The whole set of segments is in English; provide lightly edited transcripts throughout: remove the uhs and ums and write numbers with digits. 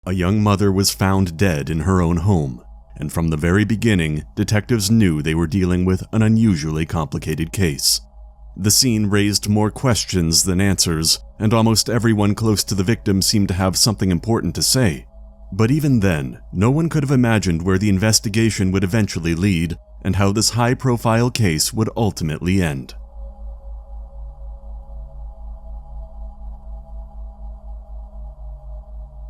A young mother was found dead in her own home, and from the very beginning, detectives knew they were dealing with an unusually complicated case. The scene raised more questions than answers, and almost everyone close to the victim seemed to have something important to say. But even then, no one could have imagined where the investigation would eventually lead and how this high-profile case would ultimately end.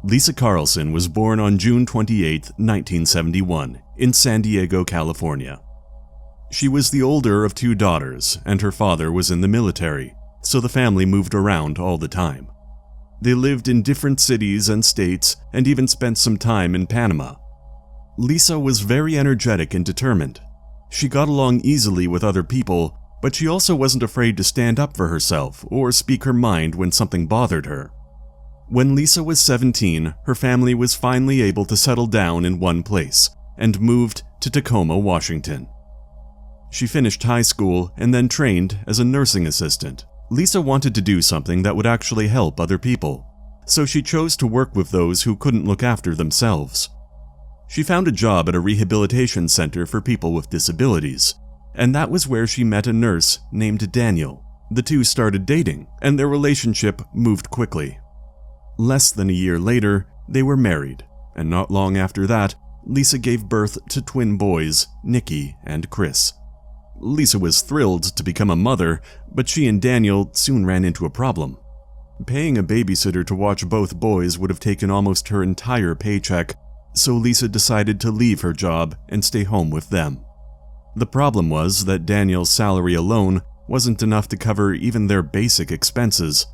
Lisa Carlson was born on June 28, 1971, in San Diego, California. She was the older of two daughters, and her father was in the military, so the family moved around all the time. They lived in different cities and states, and even spent some time in Panama. Lisa was very energetic and determined. She got along easily with other people, but she also wasn't afraid to stand up for herself or speak her mind when something bothered her. When Lisa was 17, her family was finally able to settle down in one place and moved to Tacoma, Washington. She finished high school and then trained as a nursing assistant. Lisa wanted to do something that would actually help other people, so she chose to work with those who couldn't look after themselves. She found a job at a rehabilitation center for people with disabilities, and that was where she met a nurse named Daniel. The two started dating, and their relationship moved quickly. Less than a year later, they were married, and not long after that, Lisa gave birth to twin boys, Nikki and Chris. Lisa was thrilled to become a mother, but she and Daniel soon ran into a problem. Paying a babysitter to watch both boys would have taken almost her entire paycheck, so Lisa decided to leave her job and stay home with them. The problem was that Daniel's salary alone wasn't enough to cover even their basic expenses.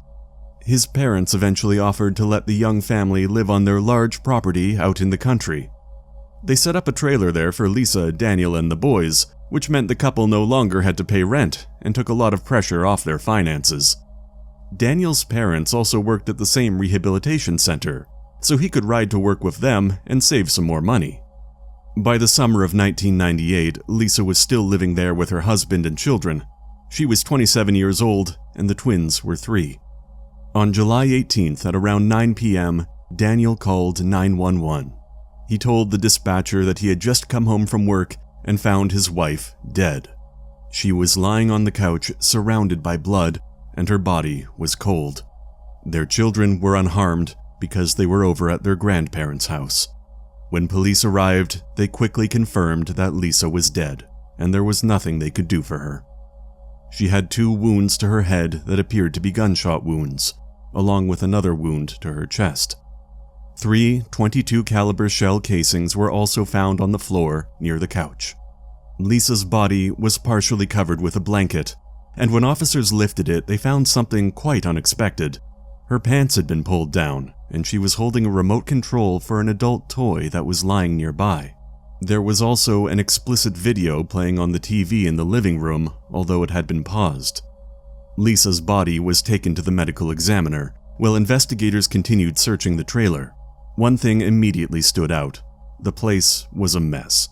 His parents eventually offered to let the young family live on their large property out in the country. They set up a trailer there for Lisa, Daniel, and the boys, which meant the couple no longer had to pay rent and took a lot of pressure off their finances. Daniel's parents also worked at the same rehabilitation center, so he could ride to work with them and save some more money. By the summer of 1998, Lisa was still living there with her husband and children. She was 27 years old, and the twins were 3. On July 18th at around 9 p.m., Daniel called 911. He told the dispatcher that he had just come home from work and found his wife dead. She was lying on the couch surrounded by blood, and her body was cold. Their children were unharmed because they were over at their grandparents' house. When police arrived, they quickly confirmed that Lisa was dead, and there was nothing they could do for her. She had 2 wounds to her head that appeared to be gunshot wounds, along with another wound to her chest. 3 .22 caliber shell casings were also found on the floor near the couch. Lisa's body was partially covered with a blanket, and when officers lifted it, they found something quite unexpected. Her pants had been pulled down, and she was holding a remote control for an adult toy that was lying nearby. There was also an explicit video playing on the TV in the living room, although it had been paused. Lisa's body was taken to the medical examiner, while investigators continued searching the trailer. One thing immediately stood out. The place was a mess.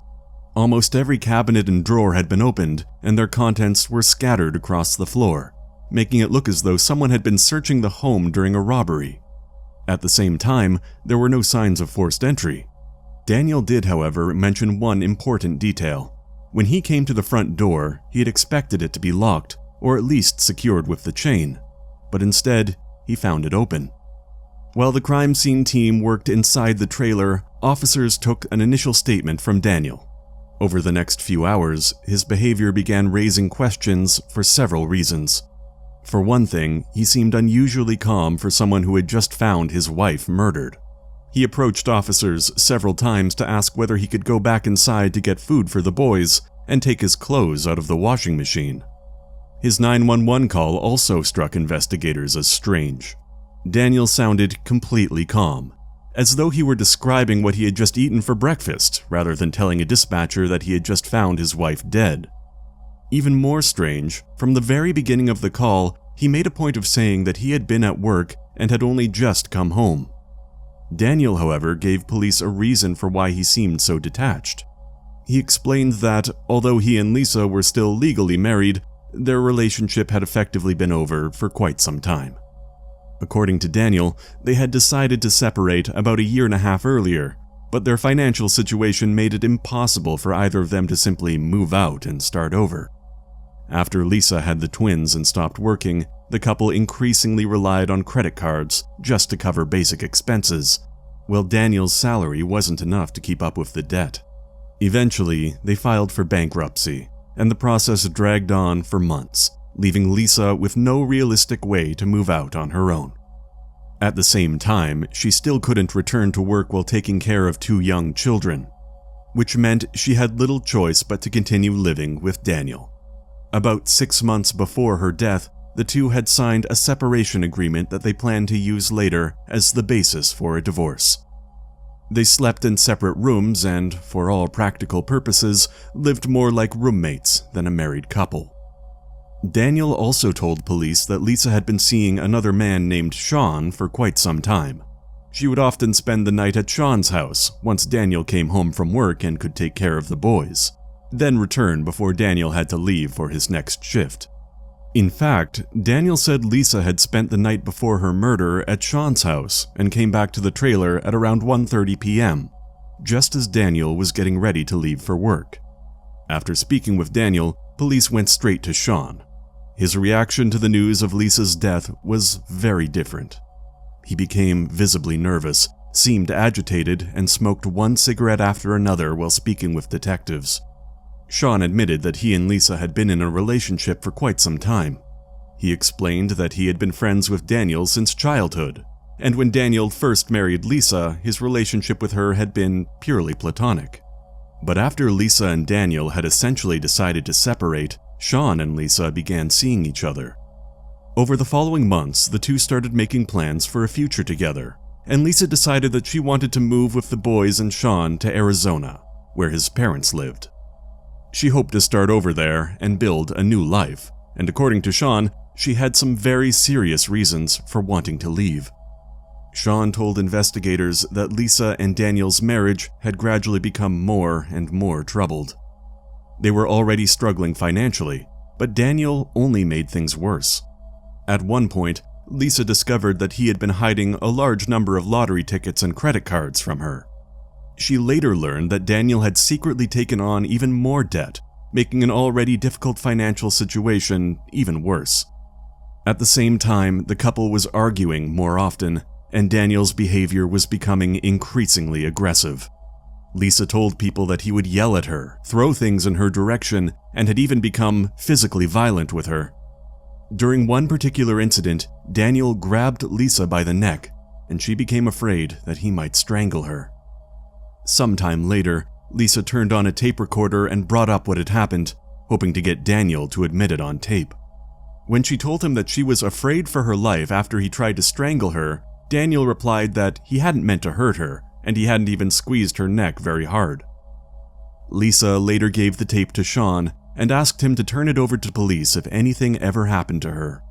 Almost every cabinet and drawer had been opened, and their contents were scattered across the floor, making it look as though someone had been searching the home during a robbery. At the same time, there were no signs of forced entry. Daniel did, however, mention one important detail. When he came to the front door, he had expected it to be locked, or at least secured with the chain, but instead, he found it open. While the crime scene team worked inside the trailer, officers took an initial statement from Daniel. Over the next few hours, his behavior began raising questions for several reasons. For one thing, he seemed unusually calm for someone who had just found his wife murdered. He approached officers several times to ask whether he could go back inside to get food for the boys and take his clothes out of the washing machine. His 911 call also struck investigators as strange. Daniel sounded completely calm, as though he were describing what he had just eaten for breakfast rather than telling a dispatcher that he had just found his wife dead. Even more strange, from the very beginning of the call, he made a point of saying that he had been at work and had only just come home. Daniel, however, gave police a reason for why he seemed so detached. He explained that, although he and Lisa were still legally married, their relationship had effectively been over for quite some time. According to Daniel, they had decided to separate about a year and a half earlier, but their financial situation made it impossible for either of them to simply move out and start over. After Lisa had the twins and stopped working, the couple increasingly relied on credit cards just to cover basic expenses, while Daniel's salary wasn't enough to keep up with the debt. Eventually, they filed for bankruptcy, and the process dragged on for months, leaving Lisa with no realistic way to move out on her own. At the same time, she still couldn't return to work while taking care of 2 young children, which meant she had little choice but to continue living with Daniel. About 6 months before her death, the two had signed a separation agreement that they planned to use later as the basis for a divorce. They slept in separate rooms and, for all practical purposes, lived more like roommates than a married couple. Daniel also told police that Lisa had been seeing another man named Sean for quite some time. She would often spend the night at Sean's house once Daniel came home from work and could take care of the boys, then return before Daniel had to leave for his next shift. In fact, Daniel said Lisa had spent the night before her murder at Sean's house and came back to the trailer at around 1:30 p.m., just as Daniel was getting ready to leave for work. After speaking with Daniel, police went straight to Sean. His reaction to the news of Lisa's death was very different. He became visibly nervous, seemed agitated, and smoked one cigarette after another while speaking with detectives. Sean admitted that he and Lisa had been in a relationship for quite some time. He explained that he had been friends with Daniel since childhood, and when Daniel first married Lisa, his relationship with her had been purely platonic. But after Lisa and Daniel had essentially decided to separate, Sean and Lisa began seeing each other. Over the following months, the two started making plans for a future together, and Lisa decided that she wanted to move with the boys and Sean to Arizona, where his parents lived. She hoped to start over there and build a new life, and according to Sean, she had some very serious reasons for wanting to leave. Sean told investigators that Lisa and Daniel's marriage had gradually become more and more troubled. They were already struggling financially, but Daniel only made things worse. At one point, Lisa discovered that he had been hiding a large number of lottery tickets and credit cards from her. She later learned that Daniel had secretly taken on even more debt, making an already difficult financial situation even worse. At the same time, the couple was arguing more often, and Daniel's behavior was becoming increasingly aggressive. Lisa told people that he would yell at her, throw things in her direction, and had even become physically violent with her. During one particular incident, Daniel grabbed Lisa by the neck, and she became afraid that he might strangle her. Sometime later, Lisa turned on a tape recorder and brought up what had happened, hoping to get Daniel to admit it on tape. When she told him that she was afraid for her life after he tried to strangle her, Daniel replied that he hadn't meant to hurt her, and he hadn't even squeezed her neck very hard. Lisa later gave the tape to Sean and asked him to turn it over to police if anything ever happened to her.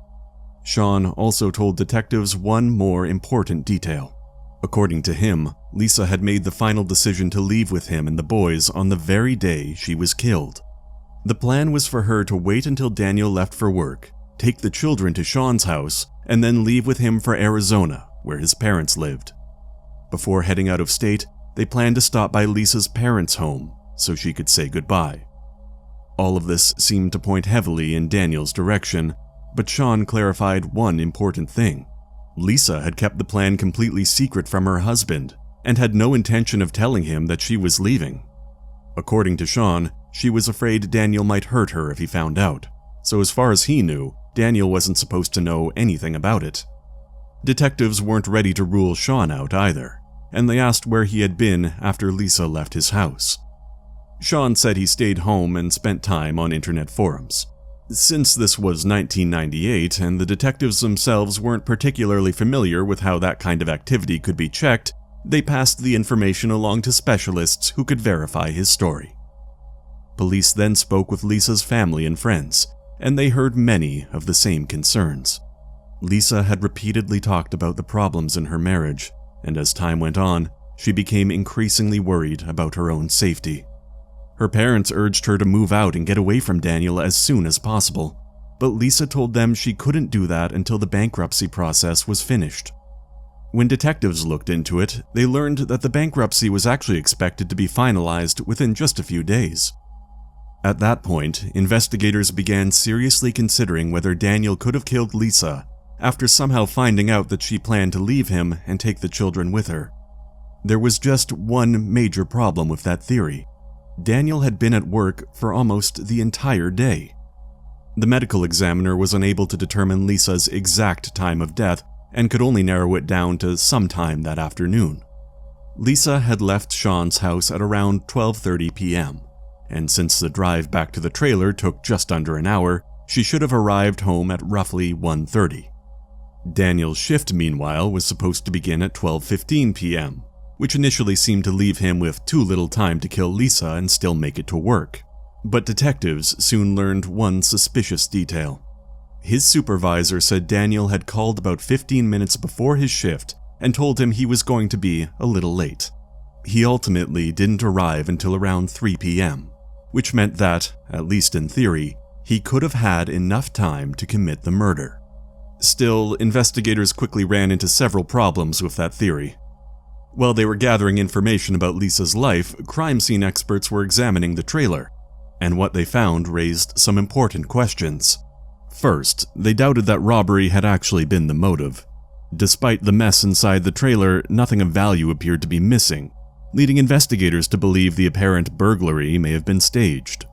Sean also told detectives one more important detail. According to him, Lisa had made the final decision to leave with him and the boys on the very day she was killed. The plan was for her to wait until Daniel left for work, take the children to Sean's house, and then leave with him for Arizona, where his parents lived. Before heading out of state, they planned to stop by Lisa's parents' home so she could say goodbye. All of this seemed to point heavily in Daniel's direction, but Sean clarified one important thing. Lisa had kept the plan completely secret from her husband and had no intention of telling him that she was leaving. According to Sean, she was afraid Daniel might hurt her if he found out, so as far as he knew, Daniel wasn't supposed to know anything about it. Detectives weren't ready to rule Sean out either, and they asked where he had been after Lisa left his house. Sean said he stayed home and spent time on internet forums. Since this was 1998 and the detectives themselves weren't particularly familiar with how that kind of activity could be checked, they passed the information along to specialists who could verify his story. Police then spoke with Lisa's family and friends, and they heard many of the same concerns. Lisa had repeatedly talked about the problems in her marriage, and as time went on, she became increasingly worried about her own safety. Her parents urged her to move out and get away from Daniel as soon as possible, but Lisa told them she couldn't do that until the bankruptcy process was finished. When detectives looked into it, they learned that the bankruptcy was actually expected to be finalized within just a few days. At that point, investigators began seriously considering whether Daniel could have killed Lisa after somehow finding out that she planned to leave him and take the children with her. There was just one major problem with that theory. Daniel had been at work for almost the entire day. The medical examiner was unable to determine Lisa's exact time of death and could only narrow it down to sometime that afternoon. Lisa had left Sean's house at around 12:30 p.m., and since the drive back to the trailer took just under an hour, she should have arrived home at roughly 1:30. Daniel's shift, meanwhile, was supposed to begin at 12:15 p.m., which initially seemed to leave him with too little time to kill Lisa and still make it to work. But detectives soon learned one suspicious detail. His supervisor said Daniel had called about 15 minutes before his shift and told him he was going to be a little late. He ultimately didn't arrive until around 3 p.m., which meant that, at least in theory, he could have had enough time to commit the murder. Still, investigators quickly ran into several problems with that theory. While they were gathering information about Lisa's life, crime scene experts were examining the trailer, and what they found raised some important questions. First, they doubted that robbery had actually been the motive. Despite the mess inside the trailer, nothing of value appeared to be missing, leading investigators to believe the apparent burglary may have been staged.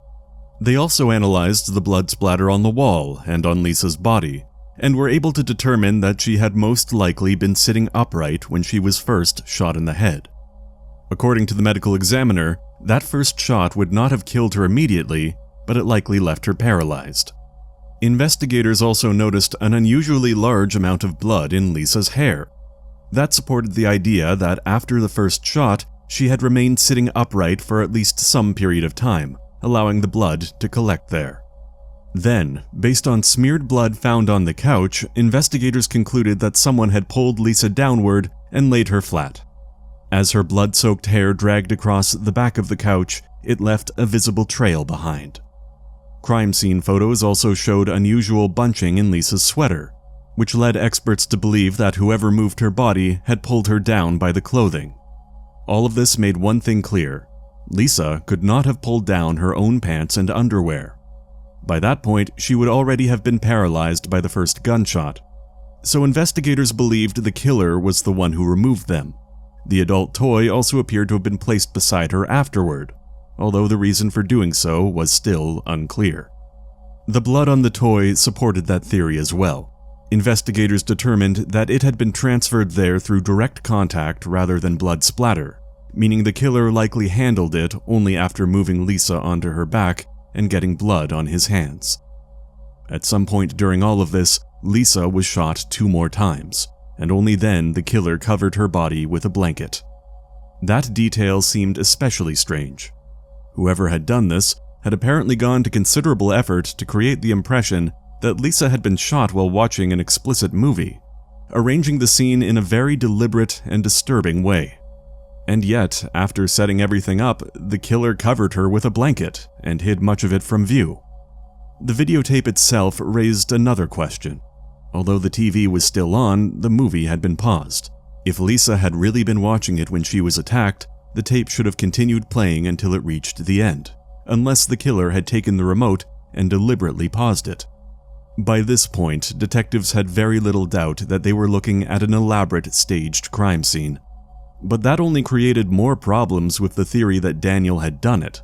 They also analyzed the blood splatter on the wall and on Lisa's body, and were able to determine that she had most likely been sitting upright when she was first shot in the head. According to the medical examiner, that first shot would not have killed her immediately, but it likely left her paralyzed. Investigators also noticed an unusually large amount of blood in Lisa's hair. That supported the idea that after the first shot, she had remained sitting upright for at least some period of time, allowing the blood to collect there. Then, based on smeared blood found on the couch, investigators concluded that someone had pulled Lisa downward and laid her flat. As her blood-soaked hair dragged across the back of the couch, it left a visible trail behind. Crime scene photos also showed unusual bunching in Lisa's sweater, which led experts to believe that whoever moved her body had pulled her down by the clothing. All of this made one thing clear: Lisa could not have pulled down her own pants and underwear. By that point, she would already have been paralyzed by the first gunshot. So investigators believed the killer was the one who removed them. The adult toy also appeared to have been placed beside her afterward, although the reason for doing so was still unclear. The blood on the toy supported that theory as well. Investigators determined that it had been transferred there through direct contact rather than blood splatter, meaning the killer likely handled it only after moving Lisa onto her back and getting blood on his hands. At some point during all of this, Lisa was shot 2 more times, and only then the killer covered her body with a blanket. That detail seemed especially strange. Whoever had done this had apparently gone to considerable effort to create the impression that Lisa had been shot while watching an explicit movie, arranging the scene in a very deliberate and disturbing way. And yet, after setting everything up, the killer covered her with a blanket and hid much of it from view. The videotape itself raised another question. Although the TV was still on, the movie had been paused. If Lisa had really been watching it when she was attacked, the tape should have continued playing until it reached the end, unless the killer had taken the remote and deliberately paused it. By this point, detectives had very little doubt that they were looking at an elaborate staged crime scene. But that only created more problems with the theory that Daniel had done it.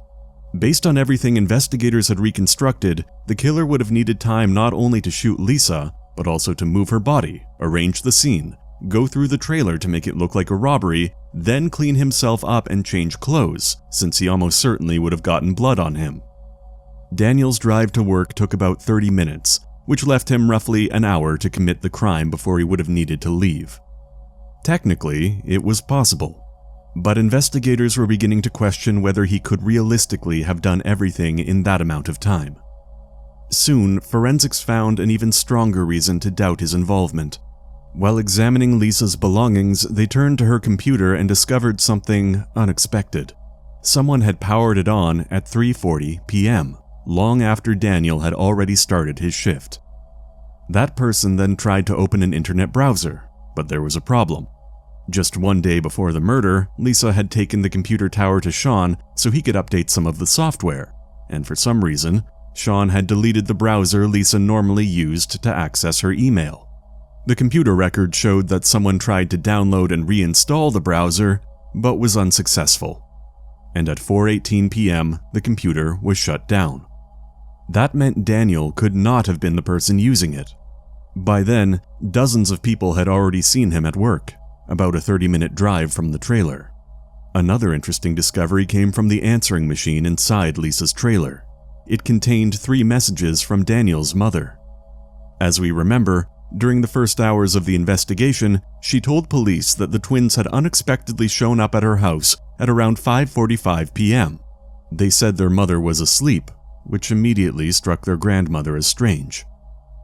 Based on everything investigators had reconstructed, the killer would have needed time not only to shoot Lisa, but also to move her body, arrange the scene, go through the trailer to make it look like a robbery, then clean himself up and change clothes, since he almost certainly would have gotten blood on him. Daniel's drive to work took about 30 minutes, which left him roughly an hour to commit the crime before he would have needed to leave. Technically, it was possible, but investigators were beginning to question whether he could realistically have done everything in that amount of time. Soon, forensics found an even stronger reason to doubt his involvement. While examining Lisa's belongings, they turned to her computer and discovered something unexpected. Someone had powered it on at 3:40 p.m., long after Daniel had already started his shift. That person then tried to open an internet browser, but there was a problem. Just one day before the murder, Lisa had taken the computer tower to Sean so he could update some of the software, and for some reason, Sean had deleted the browser Lisa normally used to access her email. The computer record showed that someone tried to download and reinstall the browser, but was unsuccessful. And at 4:18 p.m., the computer was shut down. That meant Daniel could not have been the person using it. By then, dozens of people had already seen him at work, about a 30-minute drive from the trailer. Another interesting discovery came from the answering machine inside Lisa's trailer. It contained 3 messages from Daniel's mother. As we remember, during the first hours of the investigation, she told police that the twins had unexpectedly shown up at her house at around 5:45 p.m. They said their mother was asleep, which immediately struck their grandmother as strange.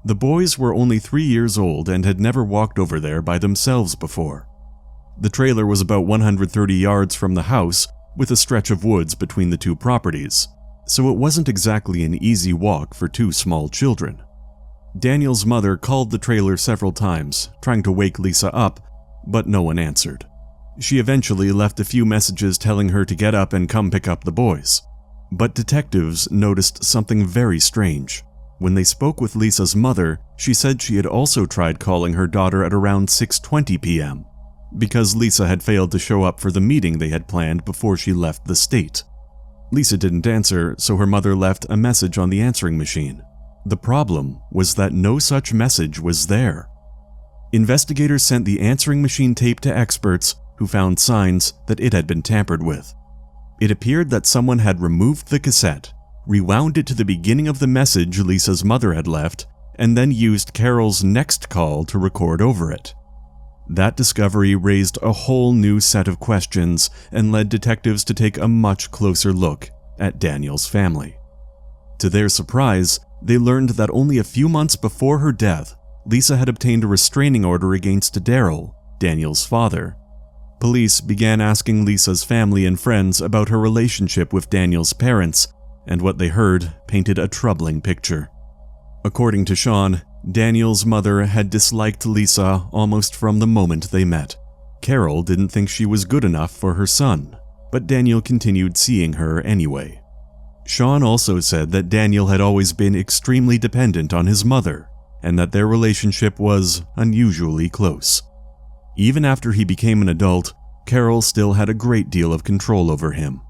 The boys were only 3 years old and had never walked over there by themselves before. The trailer was about 130 yards from the house, with a stretch of woods between the 2 properties, so it wasn't exactly an easy walk for 2 small children. Daniel's mother called the trailer several times, trying to wake Lisa up, but no one answered. She eventually left a few messages telling her to get up and come pick up the boys. But detectives noticed something very strange. When they spoke with Lisa's mother, she said she had also tried calling her daughter at around 6:20 p.m. because Lisa had failed to show up for the meeting they had planned before she left the state. Lisa didn't answer, so her mother left a message on the answering machine. The problem was that no such message was there. Investigators sent the answering machine tape to experts who found signs that it had been tampered with. It appeared that someone had removed the cassette, rewound it to the beginning of the message Lisa's mother had left, and then used Carol's next call to record over it. That discovery raised a whole new set of questions and led detectives to take a much closer look at Daniel's family. To their surprise, they learned that only a few months before her death, Lisa had obtained a restraining order against Daryl, Daniel's father. Police began asking Lisa's family and friends about her relationship with Daniel's parents, and what they heard painted a troubling picture. According to Sean, Daniel's mother had disliked Lisa almost from the moment they met. Carol didn't think she was good enough for her son, but Daniel continued seeing her anyway. Sean also said that Daniel had always been extremely dependent on his mother, and that their relationship was unusually close. Even after he became an adult, Carol still had a great deal of control over him,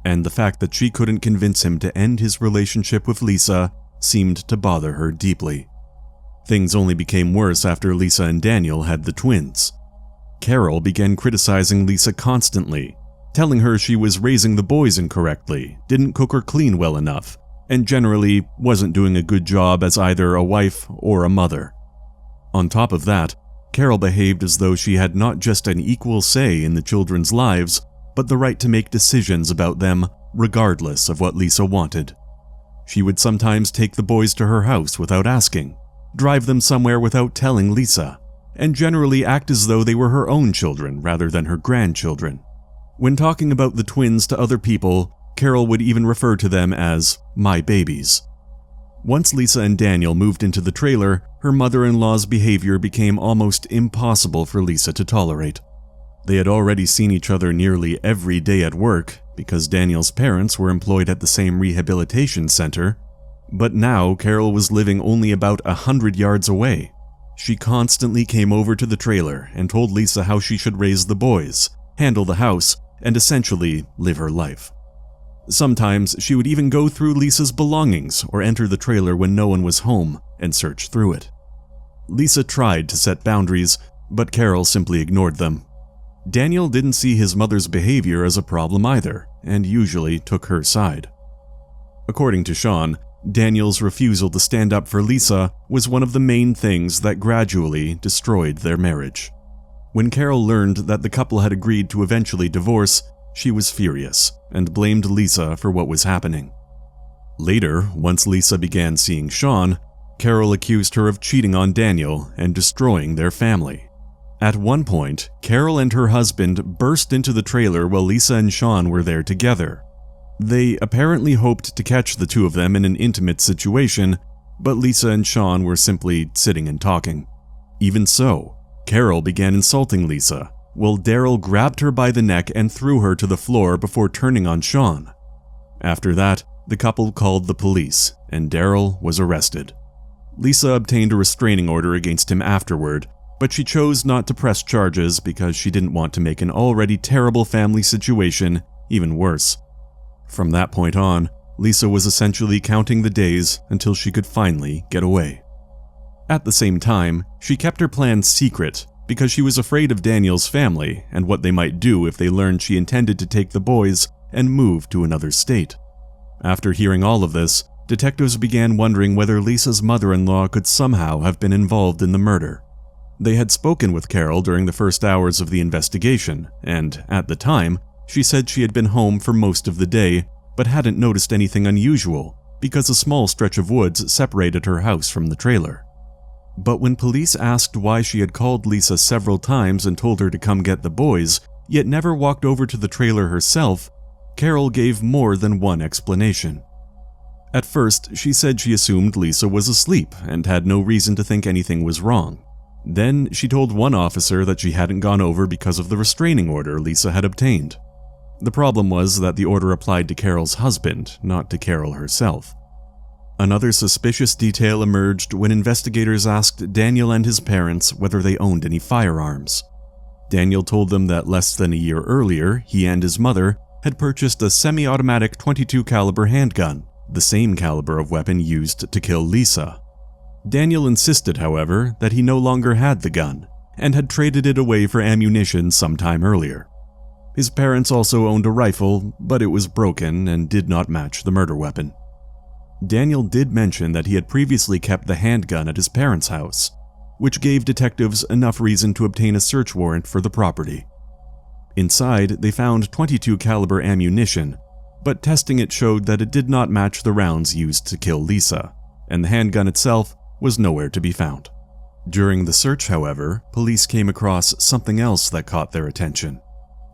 and the fact that she couldn't convince him to end his relationship with Lisa seemed to bother her deeply. Things only became worse after Lisa and Daniel had the twins. Carol began criticizing Lisa constantly, telling her she was raising the boys incorrectly, didn't cook or clean well enough, and generally wasn't doing a good job as either a wife or a mother. On top of that, Carol behaved as though she had not just an equal say in the children's lives, but the right to make decisions about them regardless of what Lisa wanted. She would sometimes take the boys to her house without asking, drive them somewhere without telling Lisa, and generally act as though they were her own children rather than her grandchildren. When talking about the twins to other people, Carol would even refer to them as my babies. Once Lisa and Daniel moved into the trailer, her mother-in-law's behavior became almost impossible for Lisa to tolerate. They had already seen each other nearly every day at work because Daniel's parents were employed at the same rehabilitation center, but now Carol was living only about 100 yards away. She constantly came over to the trailer and told Lisa how she should raise the boys, handle the house, and essentially live her life. Sometimes she would even go through Lisa's belongings or enter the trailer when no one was home and search through it. Lisa tried to set boundaries, but Carol simply ignored them. Daniel didn't see his mother's behavior as a problem either, and usually took her side. According to Sean, Daniel's refusal to stand up for Lisa was one of the main things that gradually destroyed their marriage. When Carol learned that the couple had agreed to eventually divorce, she was furious and blamed Lisa for what was happening. Later, once Lisa began seeing Sean, Carol accused her of cheating on Daniel and destroying their family. At one point, Carol and her husband burst into the trailer while Lisa and Sean were there together. They apparently hoped to catch the two of them in an intimate situation, but Lisa and Sean were simply sitting and talking. Even so, Carol began insulting Lisa, while Daryl grabbed her by the neck and threw her to the floor before turning on Sean. After that, the couple called the police, and Daryl was arrested. Lisa obtained a restraining order against him afterward, but she chose not to press charges because she didn't want to make an already terrible family situation even worse. From that point on, Lisa was essentially counting the days until she could finally get away. At the same time, she kept her plans secret because she was afraid of Daniel's family and what they might do if they learned she intended to take the boys and move to another state. After hearing all of this, detectives began wondering whether Lisa's mother-in-law could somehow have been involved in the murder. They had spoken with Carol during the first hours of the investigation, and at the time, she said she had been home for most of the day, but hadn't noticed anything unusual because a small stretch of woods separated her house from the trailer. But when police asked why she had called Lisa several times and told her to come get the boys, yet never walked over to the trailer herself, Carol gave more than one explanation. At first, she said she assumed Lisa was asleep and had no reason to think anything was wrong. Then she told one officer that she hadn't gone over because of the restraining order Lisa had obtained. The problem was that the order applied to Carol's husband, not to Carol herself. Another suspicious detail emerged when investigators asked Daniel and his parents whether they owned any firearms. Daniel told them that less than a year earlier, he and his mother had purchased a semi-automatic .22 caliber handgun, the same caliber of weapon used to kill Lisa. Daniel insisted, however, that he no longer had the gun and had traded it away for ammunition sometime earlier. His parents also owned a rifle, but it was broken and did not match the murder weapon. Daniel did mention that he had previously kept the handgun at his parents' house, which gave detectives enough reason to obtain a search warrant for the property. Inside, they found .22 caliber ammunition, but testing it showed that it did not match the rounds used to kill Lisa, and the handgun itself was nowhere to be found. During the search, however, police came across something else that caught their attention.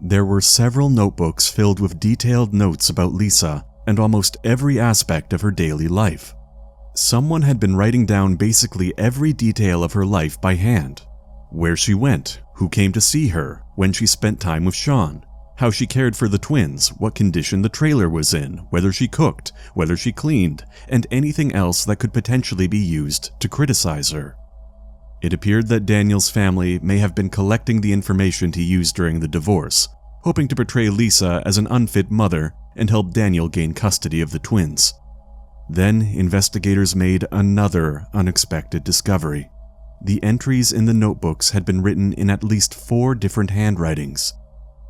There were several notebooks filled with detailed notes about Lisa and almost every aspect of her daily life. Someone had been writing down basically every detail of her life by hand. Where she went, who came to see her, when she spent time with Sean, how she cared for the twins, what condition the trailer was in, whether she cooked, whether she cleaned, and anything else that could potentially be used to criticize her. It appeared that Daniel's family may have been collecting the information to use during the divorce, hoping to portray Lisa as an unfit mother and help Daniel gain custody of the twins. Then, investigators made another unexpected discovery. The entries in the notebooks had been written in at least 4 different handwritings.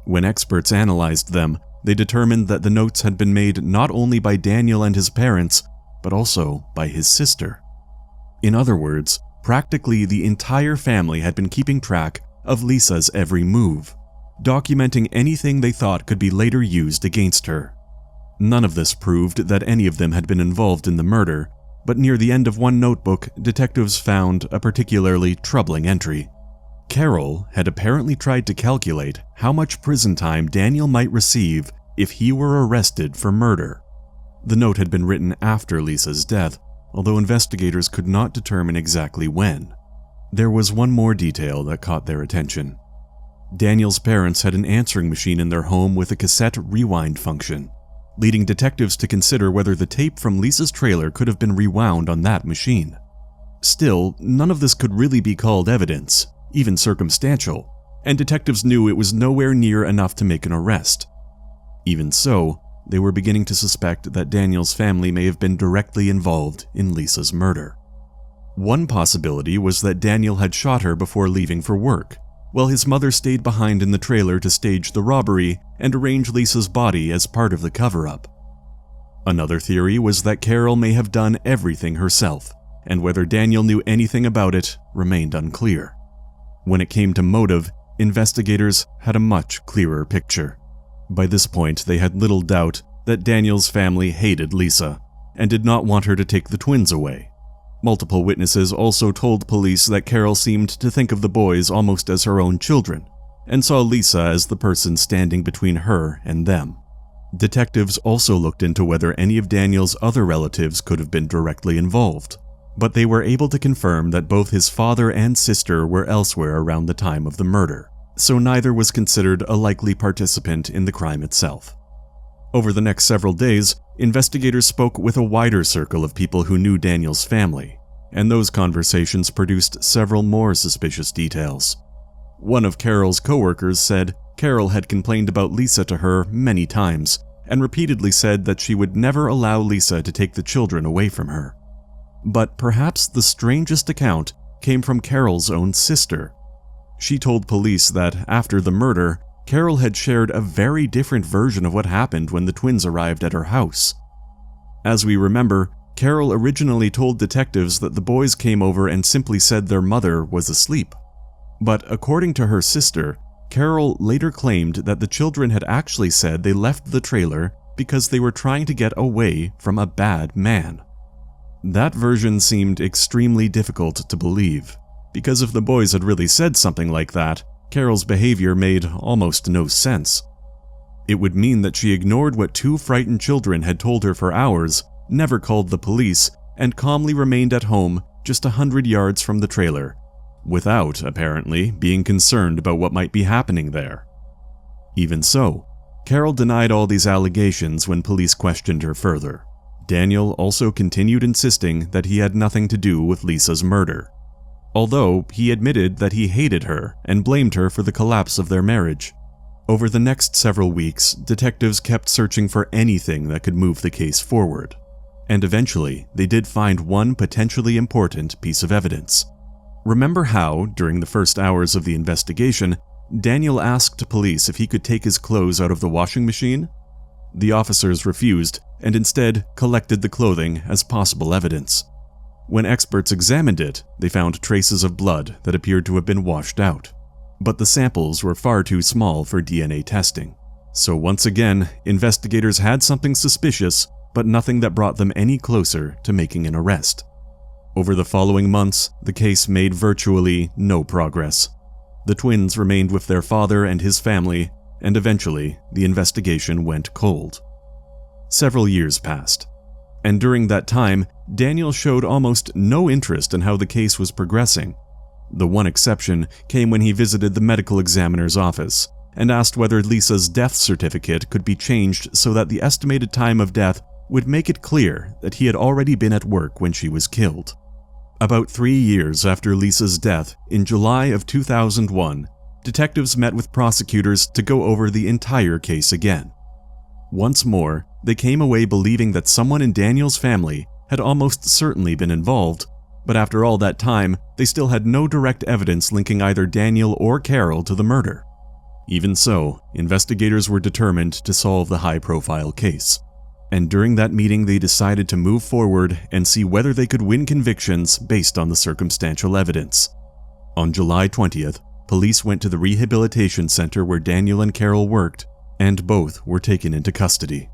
When experts analyzed them, they determined that the notes had been made not only by Daniel and his parents, but also by his sister. In other words, practically the entire family had been keeping track of Lisa's every move, documenting anything they thought could be later used against her. None of this proved that any of them had been involved in the murder, but near the end of one notebook, detectives found a particularly troubling entry. Carol had apparently tried to calculate how much prison time Daniel might receive if he were arrested for murder. The note had been written after Lisa's death, although investigators could not determine exactly when. There was one more detail that caught their attention. Daniel's parents had an answering machine in their home with a cassette rewind function, leading detectives to consider whether the tape from Lisa's trailer could have been rewound on that machine. Still, none of this could really be called evidence, even circumstantial, and detectives knew it was nowhere near enough to make an arrest. Even so, they were beginning to suspect that Daniel's family may have been directly involved in Lisa's murder. One possibility was that Daniel had shot her before leaving for work, while his mother stayed behind in the trailer to stage the robbery and arrange Lisa's body as part of the cover-up. Another theory was that Carol may have done everything herself, and whether Daniel knew anything about it remained unclear. When it came to motive, investigators had a much clearer picture. By this point, they had little doubt that Daniel's family hated Lisa and did not want her to take the twins away. Multiple witnesses also told police that Carol seemed to think of the boys almost as her own children, and saw Lisa as the person standing between her and them. Detectives also looked into whether any of Daniel's other relatives could have been directly involved, but they were able to confirm that both his father and sister were elsewhere around the time of the murder, so neither was considered a likely participant in the crime itself. Over the next several days, investigators spoke with a wider circle of people who knew Daniel's family, and those conversations produced several more suspicious details. One of Carol's coworkers said Carol had complained about Lisa to her many times, and repeatedly said that she would never allow Lisa to take the children away from her. But perhaps the strangest account came from Carol's own sister. She told police that after the murder, Carol had shared a very different version of what happened when the twins arrived at her house. As we remember, Carol originally told detectives that the boys came over and simply said their mother was asleep. But according to her sister, Carol later claimed that the children had actually said they left the trailer because they were trying to get away from a bad man. That version seemed extremely difficult to believe, because if the boys had really said something like that, Carol's behavior made almost no sense. It would mean that she ignored what two frightened children had told her for hours, never called the police, and calmly remained at home just 100 yards from the trailer, without, apparently, being concerned about what might be happening there. Even so, Carol denied all these allegations when police questioned her further. Daniel also continued insisting that he had nothing to do with Lisa's murder, although he admitted that he hated her and blamed her for the collapse of their marriage. Over the next several weeks, detectives kept searching for anything that could move the case forward, and eventually they did find one potentially important piece of evidence. Remember how, during the first hours of the investigation, Daniel asked police if he could take his clothes out of the washing machine? The officers refused and instead collected the clothing as possible evidence. When experts examined it, they found traces of blood that appeared to have been washed out, but the samples were far too small for DNA testing. So once again, investigators had something suspicious, but nothing that brought them any closer to making an arrest. Over the following months, the case made virtually no progress. The twins remained with their father and his family, and eventually, the investigation went cold. Several years passed, and during that time, Daniel showed almost no interest in how the case was progressing. The one exception came when he visited the medical examiner's office and asked whether Lisa's death certificate could be changed so that the estimated time of death would make it clear that he had already been at work when she was killed. About 3 years after Lisa's death, in July of 2001, detectives met with prosecutors to go over the entire case again. Once more, they came away believing that someone in Daniel's family had almost certainly been involved, but after all that time, they still had no direct evidence linking either Daniel or Carol to the murder. Even so, investigators were determined to solve the high-profile case. And during that meeting, they decided to move forward and see whether they could win convictions based on the circumstantial evidence. On July 20th, police went to the rehabilitation center where Daniel and Carol worked, and both were taken into custody.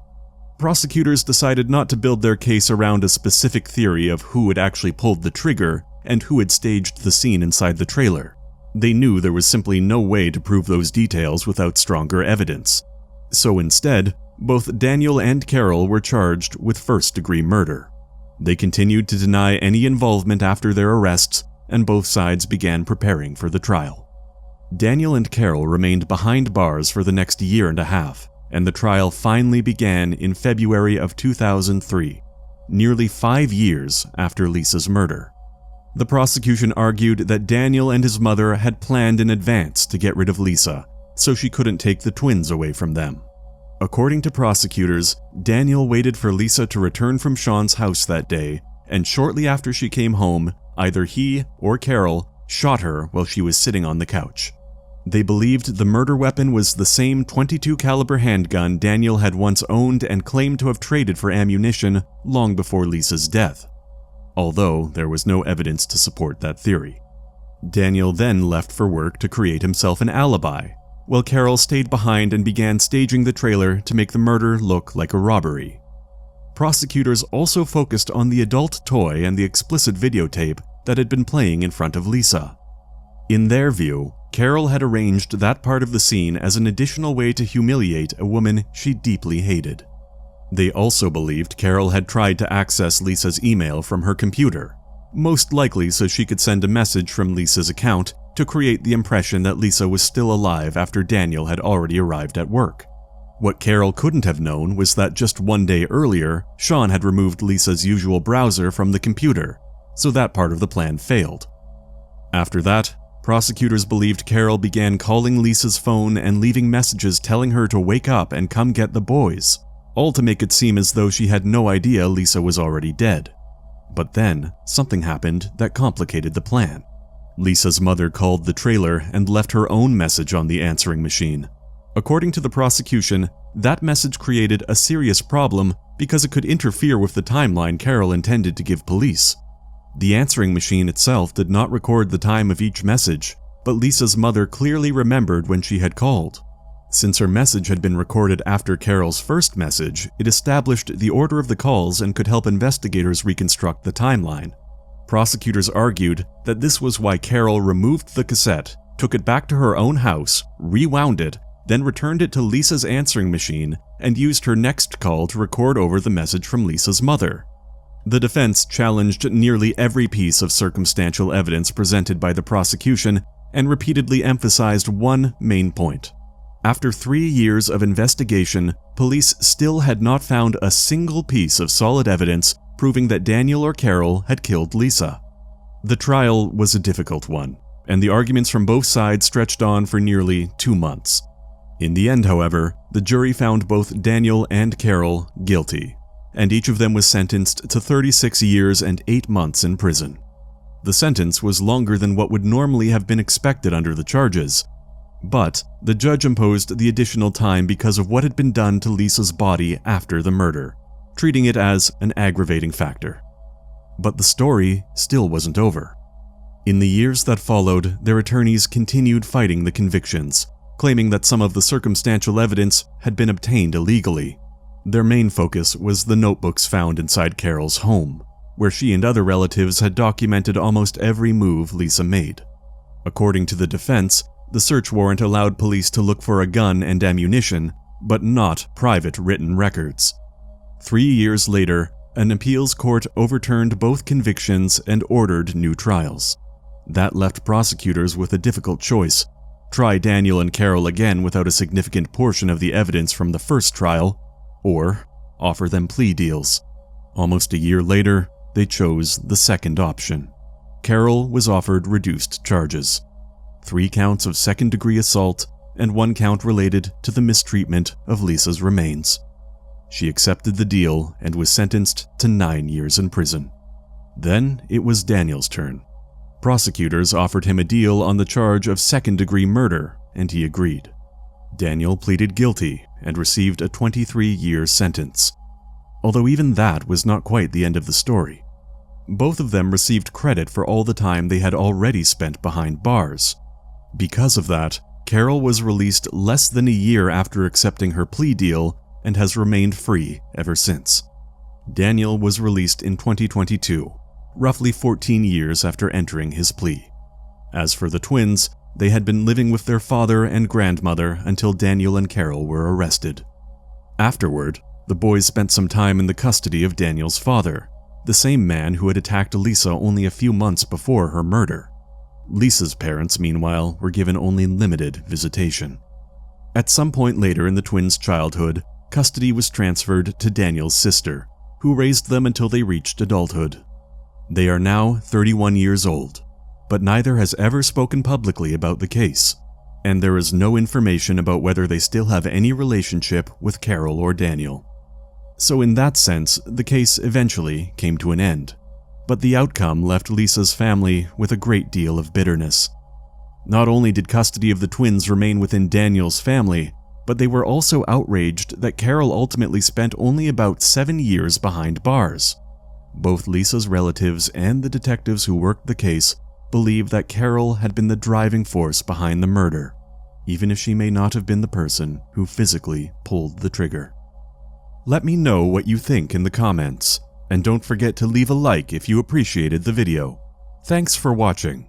Prosecutors decided not to build their case around a specific theory of who had actually pulled the trigger and who had staged the scene inside the trailer. They knew there was simply no way to prove those details without stronger evidence. So instead, both Daniel and Carol were charged with first-degree murder. They continued to deny any involvement after their arrests, and both sides began preparing for the trial. Daniel and Carol remained behind bars for the next year and a half, and the trial finally began in February of 2003, nearly 5 years after Lisa's murder. The prosecution argued that Daniel and his mother had planned in advance to get rid of Lisa, so she couldn't take the twins away from them. According to prosecutors, Daniel waited for Lisa to return from Sean's house that day, and shortly after she came home, either he or Carol shot her while she was sitting on the couch. They believed the murder weapon was the same .22 caliber handgun Daniel had once owned and claimed to have traded for ammunition long before Lisa's death, although there was no evidence to support that theory. Daniel then left for work to create himself an alibi, while Carol stayed behind and began staging the trailer to make the murder look like a robbery. Prosecutors also focused on the adult toy and the explicit videotape that had been playing in front of Lisa. In their view, Carol had arranged that part of the scene as an additional way to humiliate a woman she deeply hated. They also believed Carol had tried to access Lisa's email from her computer, most likely so she could send a message from Lisa's account to create the impression that Lisa was still alive after Daniel had already arrived at work. What Carol couldn't have known was that just one day earlier, Sean had removed Lisa's usual browser from the computer, so that part of the plan failed. After that, prosecutors believed Carol began calling Lisa's phone and leaving messages telling her to wake up and come get the boys, all to make it seem as though she had no idea Lisa was already dead. But then, something happened that complicated the plan. Lisa's mother called the trailer and left her own message on the answering machine. According to the prosecution, that message created a serious problem because it could interfere with the timeline Carol intended to give police. The answering machine itself did not record the time of each message, but Lisa's mother clearly remembered when she had called. Since her message had been recorded after Carol's first message, it established the order of the calls and could help investigators reconstruct the timeline. Prosecutors argued that this was why Carol removed the cassette, took it back to her own house, rewound it, then returned it to Lisa's answering machine and used her next call to record over the message from Lisa's mother. The defense challenged nearly every piece of circumstantial evidence presented by the prosecution and repeatedly emphasized one main point. After 3 years of investigation, police still had not found a single piece of solid evidence proving that Daniel or Carol had killed Lisa. The trial was a difficult one, and the arguments from both sides stretched on for nearly 2 months. In the end, however, the jury found both Daniel and Carol guilty, and each of them was sentenced to 36 years and 8 months in prison. The sentence was longer than what would normally have been expected under the charges, but the judge imposed the additional time because of what had been done to Lisa's body after the murder, treating it as an aggravating factor. But the story still wasn't over. In the years that followed, their attorneys continued fighting the convictions, claiming that some of the circumstantial evidence had been obtained illegally. Their main focus was the notebooks found inside Carol's home, where she and other relatives had documented almost every move Lisa made. According to the defense, the search warrant allowed police to look for a gun and ammunition, but not private written records. 3 years later, an appeals court overturned both convictions and ordered new trials. That left prosecutors with a difficult choice: try Daniel and Carol again without a significant portion of the evidence from the first trial, or offer them plea deals. Almost a year later, they chose the second option. Carol was offered reduced charges: 3 counts of second-degree assault and 1 count related to the mistreatment of Lisa's remains. She accepted the deal and was sentenced to 9 years in prison. Then it was Daniel's turn. Prosecutors offered him a deal on the charge of second-degree murder, and he agreed. Daniel pleaded guilty and received a 23-year sentence. Although even that was not quite the end of the story. Both of them received credit for all the time they had already spent behind bars. Because of that, Carol was released less than a year after accepting her plea deal and has remained free ever since. Daniel was released in 2022, roughly 14 years after entering his plea. As for the twins, they had been living with their father and grandmother until Daniel and Carol were arrested. Afterward, the boys spent some time in the custody of Daniel's father, the same man who had attacked Lisa only a few months before her murder. Lisa's parents, meanwhile, were given only limited visitation. At some point later in the twins' childhood, custody was transferred to Daniel's sister, who raised them until they reached adulthood. They are now 31 years old, but neither has ever spoken publicly about the case, and there is no information about whether they still have any relationship with Carol or Daniel. So in that sense, the case eventually came to an end, but the outcome left Lisa's family with a great deal of bitterness. Not only did custody of the twins remain within Daniel's family, but they were also outraged that Carol ultimately spent only about 7 years behind bars. Both Lisa's relatives and the detectives who worked the case believe that Carol had been the driving force behind the murder, even if she may not have been the person who physically pulled the trigger. Let me know what you think in the comments, and don't forget to leave a like if you appreciated the video. Thanks for watching.